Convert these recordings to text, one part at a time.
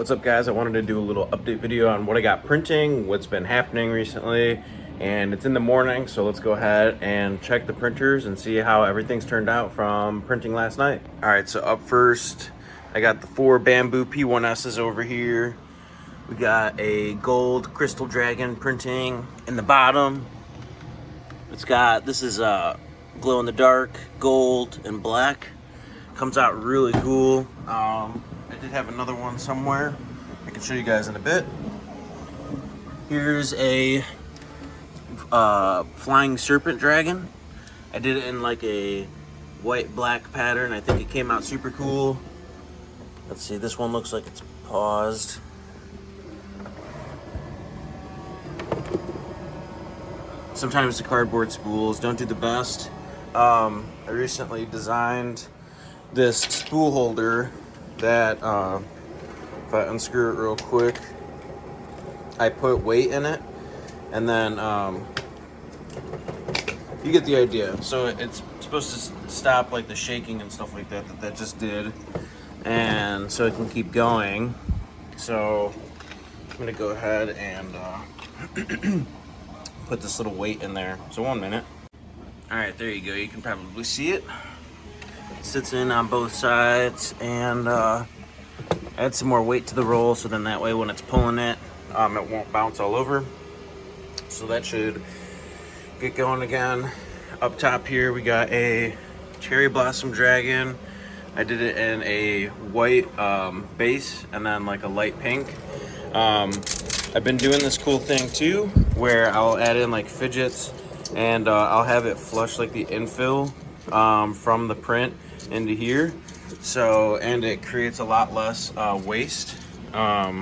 What's up, guys? I wanted to do a little update video on what I got printing, what's been happening recently, and it's in the morning, so let's go ahead and check the printers and see how everything's turned out from printing last night. All right, so up first, I got the 4 Bamboo P1Ss over here. We got a gold Crystal Dragon printing in the bottom. This is glow in the dark, gold and black. Comes out really cool. I did have another one somewhere. I can show you guys in a bit. Here's a flying serpent dragon. I did it in like a white black pattern. I think it came out super cool. Let's see, this one looks like it's paused. Sometimes the cardboard spools don't do the best. I recently designed this spool holder that, if I unscrew it real quick, I put weight in it, and then you get the idea. So it's supposed to stop like the shaking and stuff like that just did, and so it can keep going. So I'm gonna go ahead and put this little weight in there. So 1 minute. All right, there you go. You can probably see it. Sits in on both sides, and add some more weight to the roll, so then that way when it's pulling it, it won't bounce all over. So that should get going again. Up top here we got a Cherry Blossom Dragon. I did it in a white base and then like a light pink. I've been doing this cool thing too, where I'll add in like fidgets, and I'll have it flush like the infill from the print into here, so, and it creates a lot less waste. Let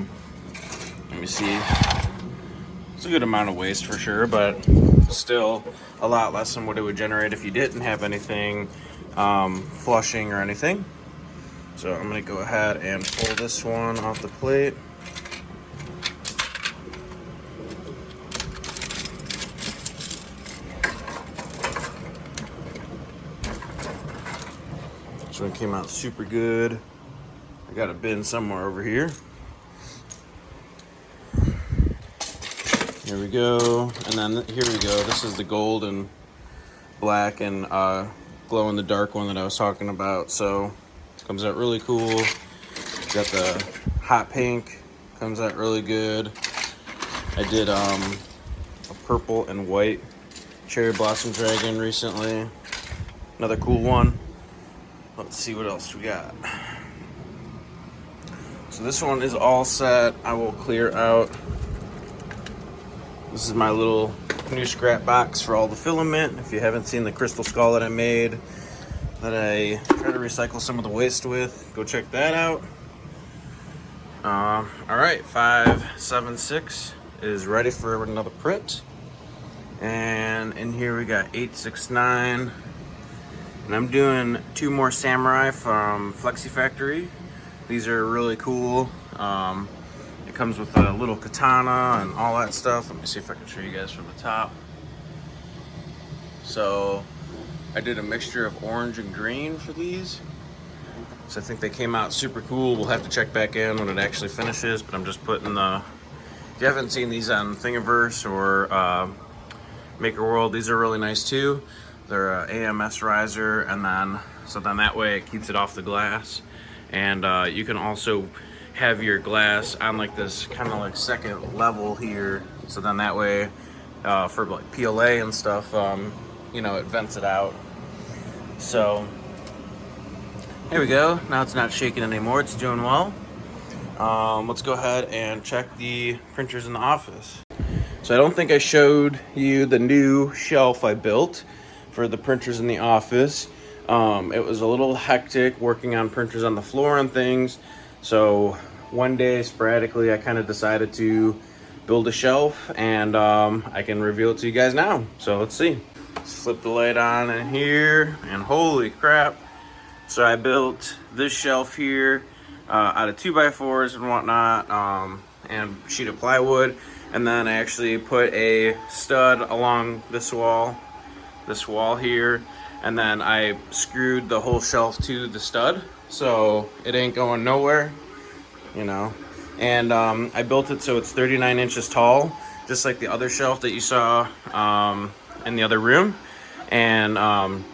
me see, it's a good amount of waste for sure, but still a lot less than what it would generate if you didn't have anything flushing or anything. So I'm gonna go ahead and pull this one off the plate. This one came out super good. I got a bin somewhere over here. Here we go. And then here we go. This is the gold and black and glow in the dark one that I was talking about. So comes out really cool. Got the hot pink. Comes out really good. I did a purple and white Cherry Blossom Dragon recently. Another cool one. Let's see what else we got. So this one is all set. I will clear out. This is my little new scrap box for all the filament. If you haven't seen the crystal skull that I made, that I try to recycle some of the waste with, go check that out. All right, 576 is ready for another print. And in here we got 869. And I'm doing 2 more Samurai from Flexi Factory. These are really cool. It comes with a little katana and all that stuff. Let me see if I can show you guys from the top. So I did a mixture of orange and green for these. So I think they came out super cool. We'll have to check back in when it actually finishes, but I'm just putting the, if you haven't seen these on Thingiverse or Maker World, these are really nice too. They're an AMS riser, and then that way it keeps it off the glass. And you can also have your glass on like this kind of like second level here, so then that way for like PLA and stuff, you know, it vents it out. So here we go. Now it's not shaking anymore, it's doing well. Let's go ahead and check the printers in the office. So I don't think I showed you the new shelf I built for the printers in the office. It was a little hectic working on printers on the floor and things. So one day sporadically I kind of decided to build a shelf, and I can reveal it to you guys now. So let's see. Let's flip the light on in here, and holy crap. So I built this shelf here out of 2x4s and whatnot, and sheet of plywood. And then I actually put a stud along this wall here, and then I screwed the whole shelf to the stud, so it ain't going nowhere, you know. And I built it so it's 39 inches tall, just like the other shelf that you saw in the other room. And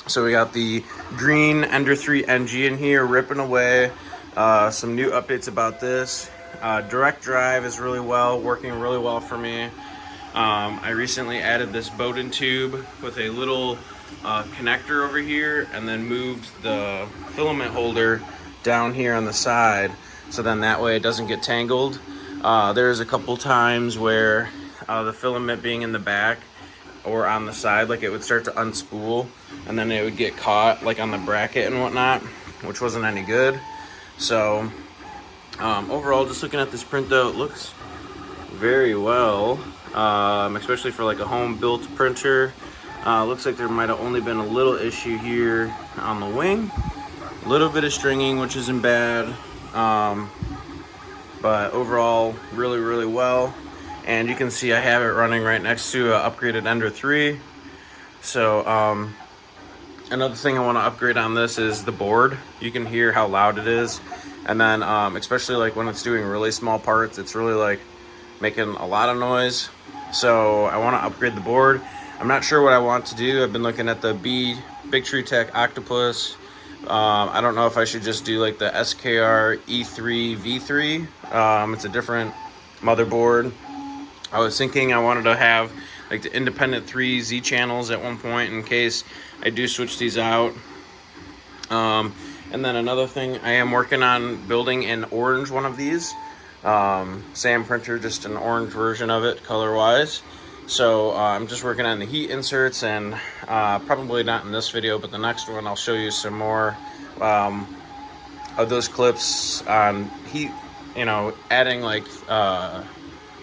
so we got the green Ender 3 NG in here ripping away. Some new updates about this. Direct drive is working really well for me. I recently added this Bowden tube with a little connector over here, and then moved the filament holder down here on the side, so then that way it doesn't get tangled. There's a couple times where the filament being in the back or on the side, like it would start to unspool and then it would get caught like on the bracket and whatnot, which wasn't any good. So overall, just looking at this print though, it looks very well, especially for like a home built printer. Looks like there might have only been a little issue here on the wing, a little bit of stringing, which isn't bad, but overall really well. And you can see I have it running right next to an upgraded Ender 3. So another thing I want to upgrade on this is the board. You can hear how loud it is, and then especially like when it's doing really small parts, it's really like making a lot of noise. So I want to upgrade the board. I'm not sure what I want to do. I've been looking at the Big Tree Tech Octopus. I don't know if I should just do like the SKR E3 V3. It's a different motherboard. I was thinking I wanted to have like the independent 3 Z channels at one point in case I do switch these out. And then another thing, I am working on building an orange one of these. SAM printer, just an orange version of it color wise. So I'm just working on the heat inserts, and probably not in this video, but the next one I'll show you some more of those clips on heat, adding like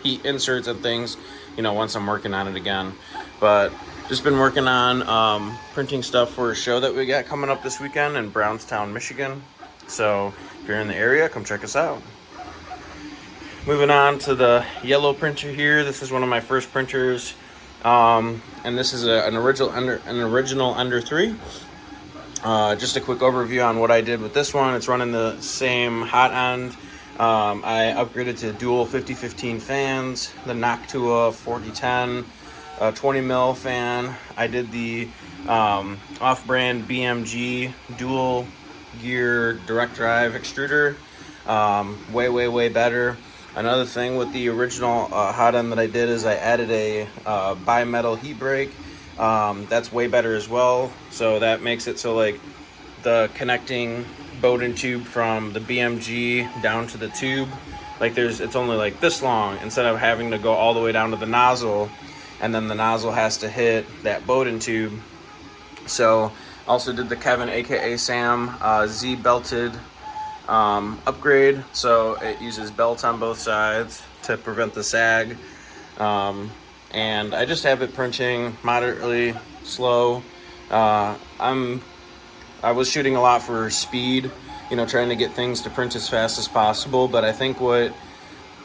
heat inserts and things, once I'm working on it again. But just been working on printing stuff for a show that we got coming up this weekend in Brownstown, Michigan. So if you're in the area, come check us out. Moving on to the yellow printer here. This is one of my first printers, and this is an original Ender 3. Just a quick overview on what I did with this one. It's running the same hot end. I upgraded to dual 5015 fans, the Noctua 4010 20 mil fan. I did the off-brand BMG dual gear direct drive extruder. Way better. Another thing with the original hot end that I did is I added a bimetal heat break. That's way better as well. So that makes it so like the connecting Bowden tube from the BMG down to the tube, like it's only like this long, instead of having to go all the way down to the nozzle, and then the nozzle has to hit that Bowden tube. So also did the Kevin aka Sam Z belted upgrade, so it uses belts on both sides to prevent the sag, and I just have it printing moderately slow. I was shooting a lot for speed, trying to get things to print as fast as possible, but I think what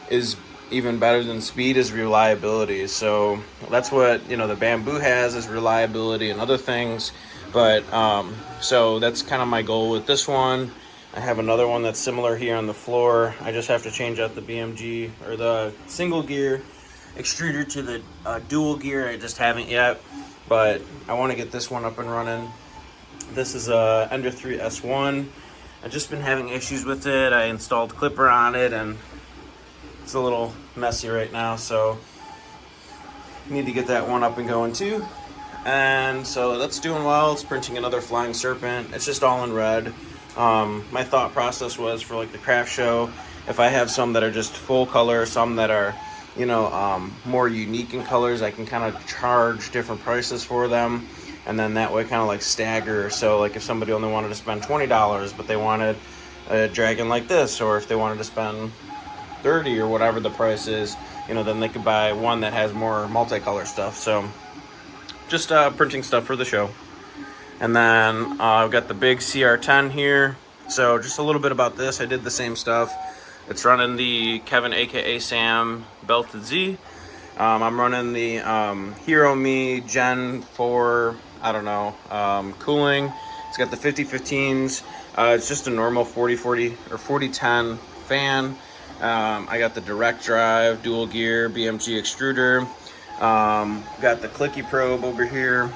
is even better than speed is reliability. So that's what the Bamboo has, is reliability and other things. But so that's kind of my goal with this one. I have another one that's similar here on the floor. I just have to change out the BMG or the single gear extruder to the dual gear. I just haven't yet, but I want to get this one up and running. This is a Ender 3 S1. I've just been having issues with it. I installed Clipper on it, and it's a little messy right now, so need to get that one up and going too. And so that's doing well. It's printing another Flying Serpent. It's just all in red. My thought process was for like the craft show, if I have some that are just full color, some that are more unique in colors, I can kind of charge different prices for them, and then that way kind of like stagger. So like if somebody only wanted to spend $20 but they wanted a dragon like this, or if they wanted to spend $30 or whatever the price is, then they could buy one that has more multicolor stuff. So just printing stuff for the show. And then I've got the big CR10 here. So just a little bit about this. I did the same stuff. It's running the Kevin aka Sam belted Z. I'm running the Hero Me Gen 4, cooling. It's got the 5015s. It's just a normal 4040 or 4010 fan. I got the direct drive, dual gear, BMG extruder. Got the clicky probe over here.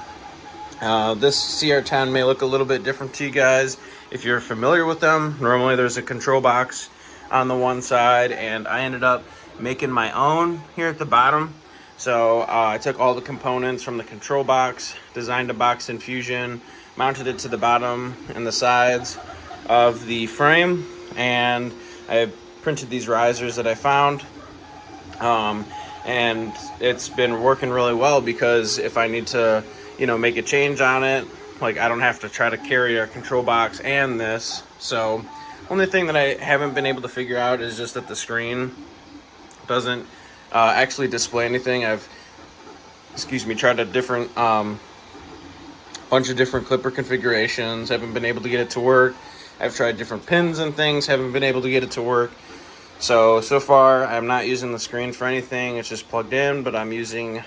This CR10 may look a little bit different to you guys if you're familiar with them. Normally there's a control box on the one side, and I ended up making my own here at the bottom. So I took all the components from the control box, designed a box in Fusion, mounted it to the bottom and the sides of the frame, and I printed these risers that I found. And it's been working really well, because if I need to, you know, make a change on it, like, I don't have to try to carry a control box and this. So only thing that I haven't been able to figure out is just that the screen doesn't actually display anything. I've tried a different bunch of different clipper configurations, haven't been able to get it to work. I've tried different pins and things, haven't been able to get it to work. So far I'm not using the screen for anything. It's just plugged in, but I'm using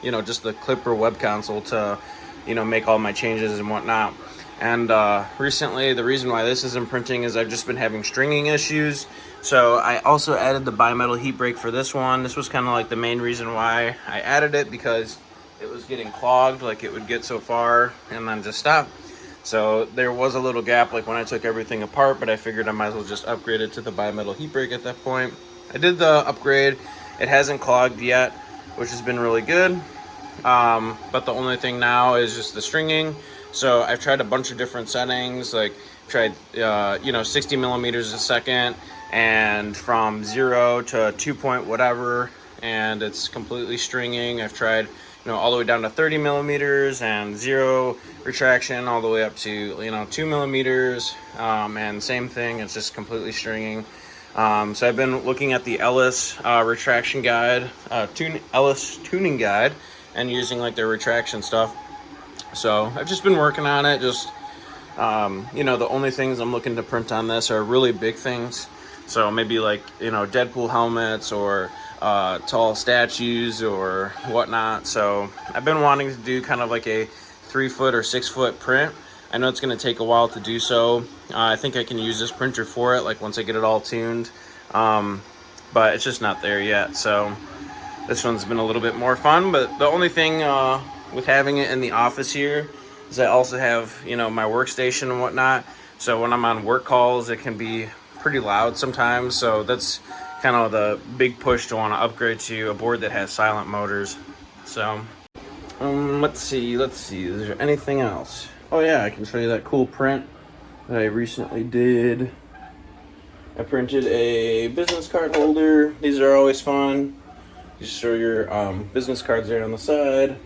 you know, just the clipper web console to, you know, make all my changes and whatnot. And recently, the reason why this isn't printing is I've just been having stringing issues. So I also added the bimetal heat break for this one. This was kind of like the main reason why I added it, because it was getting clogged. Like, it would get so far and then just stop. So there was a little gap, like when I took everything apart, but I figured I might as well just upgrade it to the bimetal heat break at that point. I did the upgrade. It hasn't clogged yet, which has been really good. But the only thing now is just the stringing. So I've tried a bunch of different settings, like tried, you know, 60 millimeters a second, and from 0 to 2 point whatever, and it's completely stringing. I've tried, you know, all the way down to 30 millimeters and 0 retraction, all the way up to, you know, 2 millimeters, and same thing, it's just completely stringing. So I've been looking at the Ellis retraction guide, Ellis tuning guide, and using like their retraction stuff. So I've just been working on it. Just you know, the only things I'm looking to print on this are really big things. So maybe like, you know, Deadpool helmets, or tall statues or whatnot. So I've been wanting to do kind of like a 3-foot or 6-foot print. I know it's going to take a while to do so. I think I can use this printer for it, like once I get it all tuned, but it's just not there yet. So this one's been a little bit more fun. But the only thing with having it in the office here is I also have, you know, my workstation and whatnot. So when I'm on work calls, it can be pretty loud sometimes. So that's kind of the big push to want to upgrade to a board that has silent motors. So let's see, is there anything else? Oh yeah, I can show you that cool print that I recently did. I printed a business card holder. These are always fun. You show your business cards there on the side.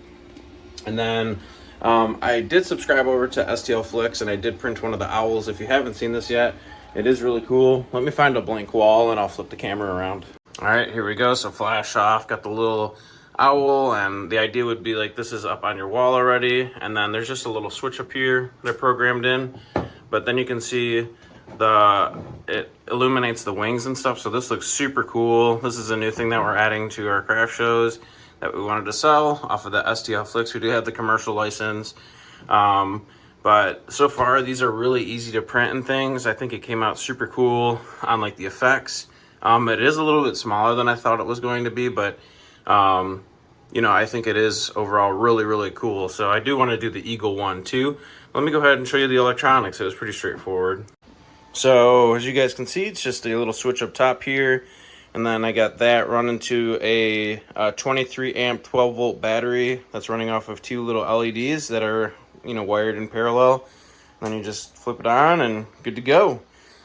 And then I did subscribe over to STL Flix, and I did print one of the owls. If you haven't seen this yet, it is really cool. Let me find a blank wall and I'll flip the camera around. All right, here we go. So flash off, got the little owl, and the idea would be like this is up on your wall already, and then there's just a little switch up here they're programmed in, but then you can see it illuminates the wings and stuff. So this looks super cool. This is a new thing that we're adding to our craft shows that we wanted to sell off of the STL Flix. We do have the commercial license, but so far these are really easy to print and things. I think it came out super cool on like the effects. It is a little bit smaller than I thought it was going to be, but you know, I think it is overall really, really cool. So I do want to do the Eagle one too. Let me go ahead and show you the electronics. It was pretty straightforward. So as you guys can see, it's just a little switch up top here. And then I got that running to a 23 amp 12 volt battery that's running off of 2 little LEDs that are, you know, wired in parallel. And then you just flip it on and good to go.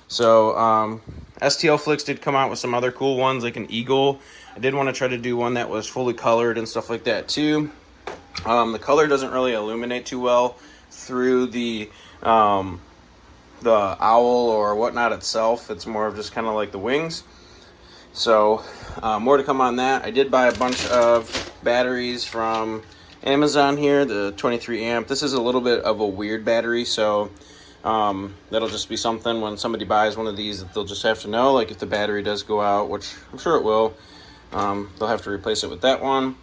So STL Flix did come out with some other cool ones, like an Eagle. I did want to try to do one that was fully colored and stuff like that too. The color doesn't really illuminate too well through the owl or whatnot itself. It's more of just kind of like the wings. So more to come on that. I did buy a bunch of batteries from Amazon here, the 23 amp. This is a little bit of a weird battery, so that'll just be something when somebody buys one of these that they'll just have to know, like if the battery does go out, which I'm sure it will, they'll have to replace it with that one.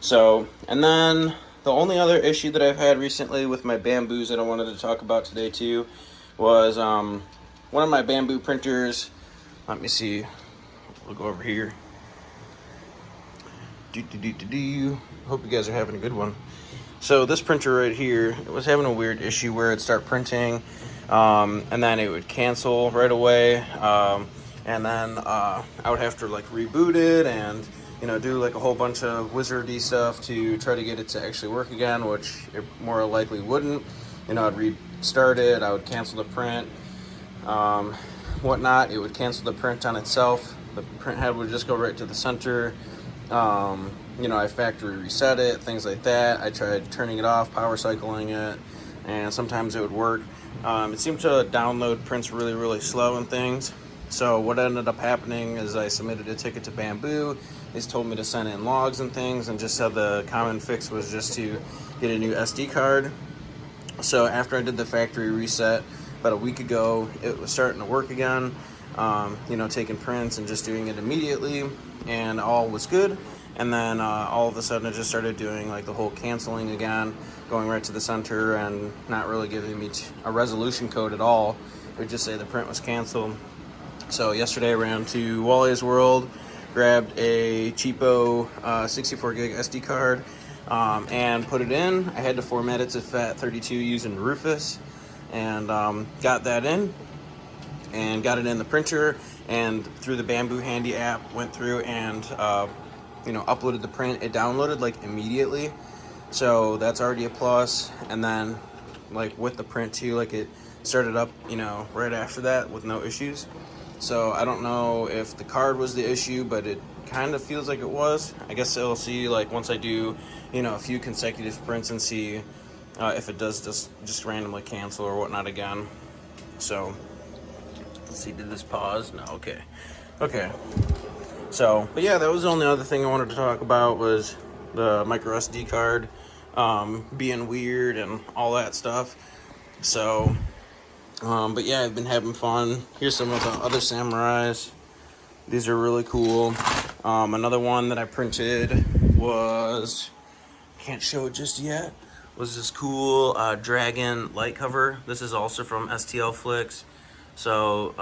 So, and then the only other issue that I've had recently with my Bamboos that I wanted to talk about today too was one of my Bamboo printers. Let me see, We'll go over here. Hope you guys are having a good one. So this printer right here, it was having a weird issue where it'd start printing, and then it would cancel right away, and then I would have to like reboot it and do like a whole bunch of wizardy stuff to try to get it to actually work again, which it more likely wouldn't. I'd restart it, I would cancel the print, whatnot. It would cancel the print on itself. The print head would just go right to the center. I factory reset it, things like that. I tried turning it off, power cycling it, and sometimes it would work. It seemed to download prints really, really slow and things. So what ended up happening is I submitted a ticket to Bamboo. They told me to send in logs and things, and just said the common fix was just to get a new SD card. So after I did the factory reset about a week ago, it was starting to work again. Taking prints and just doing it immediately, and all was good. And then all of a sudden it just started doing like the whole canceling again, going right to the center and not really giving me a resolution code at all. It would just say the print was canceled. So yesterday I ran to Wally's World, grabbed a cheapo 64 gig SD card, and put it in. I had to format it to FAT32 using Rufus, and got that in and got it in the printer, and through the Bamboo Handy app went through and uploaded the print. It downloaded like immediately, so that's already a plus. And then like with the print too, like it started up right after that with no issues. So I don't know if the card was the issue, but it kind of feels like it was. I guess I'll see like once I do a few consecutive prints and see if it does just randomly cancel or whatnot again. So let's see, did this pause? No, okay. So, but yeah, that was the only other thing I wanted to talk about, was the micro SD card being weird and all that stuff. So, but yeah, I've been having fun. Here's some of the other Samurais. These are really cool. Another one that I printed was, can't show it just yet, was this cool dragon light cover. This is also from STL Flicks. So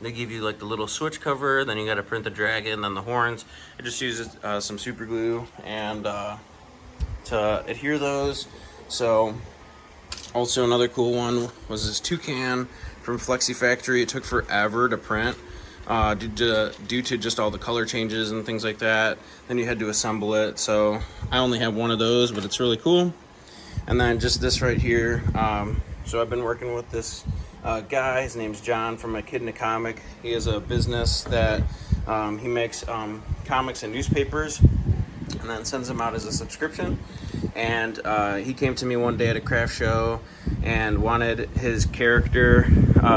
they give you like the little switch cover, then you got to print the dragon, then the horns. It just uses some super glue and to adhere those. So also another cool one was this toucan from Flexi Factory. It took forever to print due to just all the color changes and things like that. Then you had to assemble it. So I only have one of those, but it's really cool. And then just this right here. So I've been working with this guy. His name's John from A Kid in a Comic. He has a business that he makes comics and newspapers and then sends them out as a subscription. And he came to me one day at a craft show and wanted his character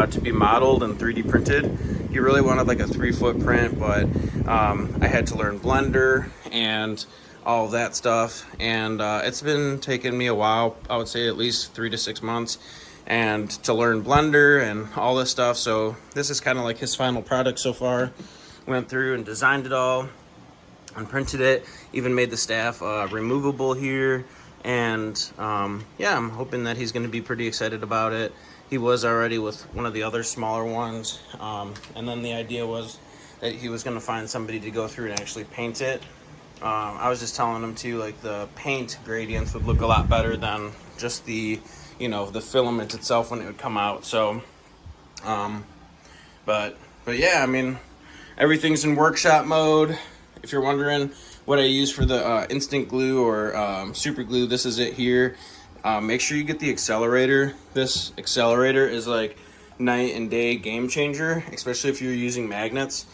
to be modeled and 3D printed. He really wanted like a 3-foot print, but I had to learn Blender and all of that stuff, and it's been taking me a while. I would say at least 3 to 6 months, and to learn Blender and all this stuff. So this is kind of like his final product so far. Went through and designed it all and printed it, even made the staff removable here. And yeah, I'm hoping that he's going to be pretty excited about it. He was already with one of the other smaller ones, and then the idea was that he was going to find somebody to go through and actually paint it. I was just telling him too, like the paint gradients would look a lot better than just the the filament itself when it would come out. So but yeah, I mean, everything's in workshop mode. If you're wondering what I use for the instant glue or super glue, this is it here. Make sure you get the accelerator. This accelerator is like night and day game changer, especially if you're using magnets.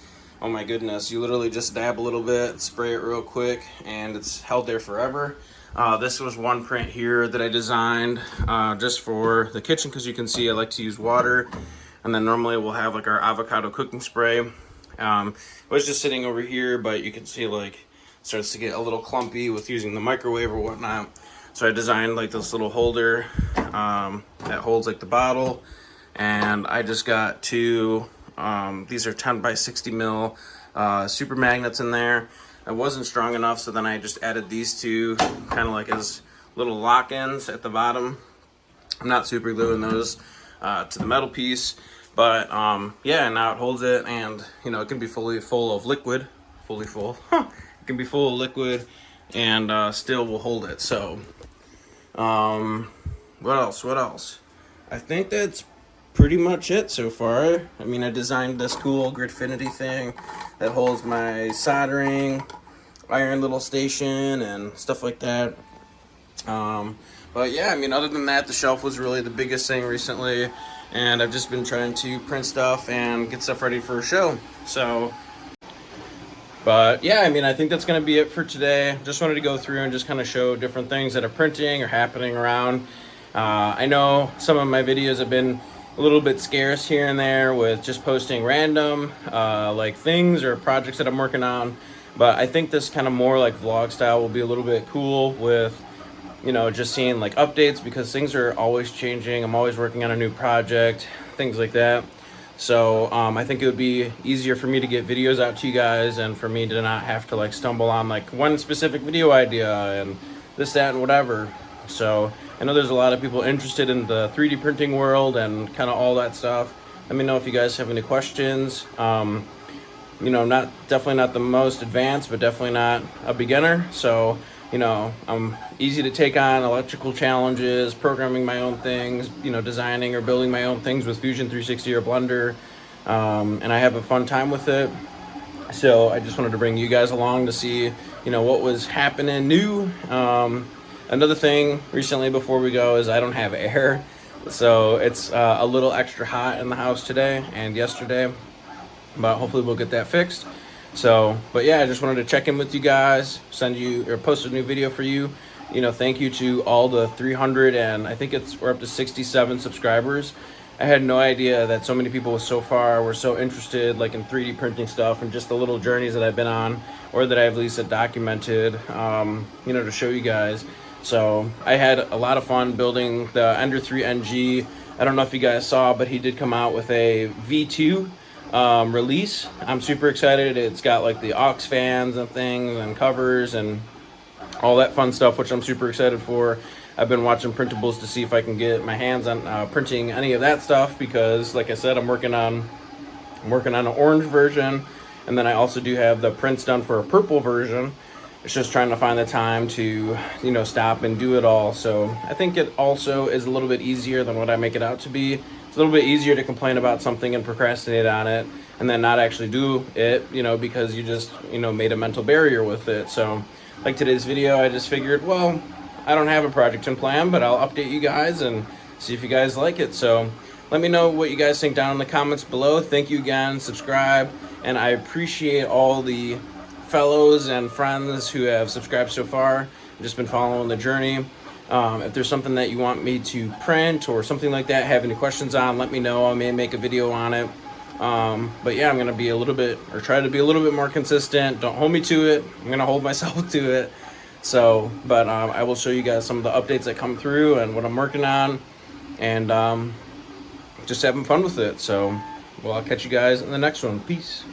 Oh my goodness, you literally just dab a little bit, spray it real quick, and it's held there forever. This was one print here that I designed just for the kitchen, because you can see I like to use water, and then normally we'll have like our avocado cooking spray. It was just sitting over here, but you can see like it starts to get a little clumpy with using the microwave or whatnot. So I designed like this little holder that holds like the bottle, and I just got two. These are 10 by 60 mil super magnets in there. It wasn't strong enough, so then I just added these two kind of like as little lock-ins at the bottom. I'm not super gluing those to the metal piece, But yeah, now it holds it, and you know, it can be fully full of liquid, fully full. It can be full of liquid, and still will hold it. So, what else? What else? I think that's pretty much it so far. I mean, I designed this cool Gridfinity thing that holds my soldering iron little station and stuff like that. But yeah, I mean, other than that, the shelf was really the biggest thing recently, and I've just been trying to print stuff and get stuff ready for a show. So, but yeah, I mean, I think that's going to be it for today. Just wanted to go through and just kind of show different things that are printing or happening around. I know some of my videos have been a little bit scarce here and there with just posting random like things or projects that I'm working on, but I think this kind of more like vlog style will be a little bit cool with, you know, just seeing like updates, because things are always changing. I'm always working on a new project, things like that. So I think it would be easier for me to get videos out to you guys, and for me to not have to like stumble on like one specific video idea and this, that, and whatever. So I know there's a lot of people interested in the 3D printing world and kind of all that stuff. Let me know if you guys have any questions. You know, definitely not the most advanced, but definitely not a beginner. So, you know, I'm easy to take on electrical challenges, programming my own things, you know, designing or building my own things with Fusion 360 or Blender. And I have a fun time with it. So I just wanted to bring you guys along to see, you know, what was happening new. Another thing recently before we go is I don't have air. So it's a little extra hot in the house today and yesterday, but hopefully we'll get that fixed. So, but yeah, I just wanted to check in with you guys, send you or post a new video for you. You know, thank you to all the 300 and I think we're up to 67 subscribers. I had no idea that so many people so far were so interested like in 3D printing stuff and just the little journeys that I've been on, or that I've at least documented, you know, to show you guys. So I had a lot of fun building the Ender 3 NG. I don't know if you guys saw, but he did come out with a V2 release. I'm super excited. It's got like the aux fans and things and covers and all that fun stuff, which I'm super excited for. I've been watching printables to see if I can get my hands on printing any of that stuff, because like I said, I'm working on an orange version, and then I also do have the prints done for a purple version. It's just trying to find the time to, you know, stop and do it all. So I think it also is a little bit easier than what I make it out to be. It's a little bit easier to complain about something and procrastinate on it and then not actually do it, you know, because you just, you know, made a mental barrier with it. So like today's video, I just figured, well, I don't have a project in plan, but I'll update you guys and see if you guys like it. So let me know what you guys think down in the comments below. Thank you again, subscribe, and I appreciate all the fellows and friends who have subscribed so far. I've just been following the journey. If there's something that you want me to print or something like that, have any questions on, let me know. I may make a video on it. But yeah, I'm gonna be try to be a little bit more consistent. Don't hold me to it. I'm gonna hold myself to it. So, but I will show you guys some of the updates that come through and what I'm working on, and just having fun with it. So, well, I'll catch you guys in the next one. Peace.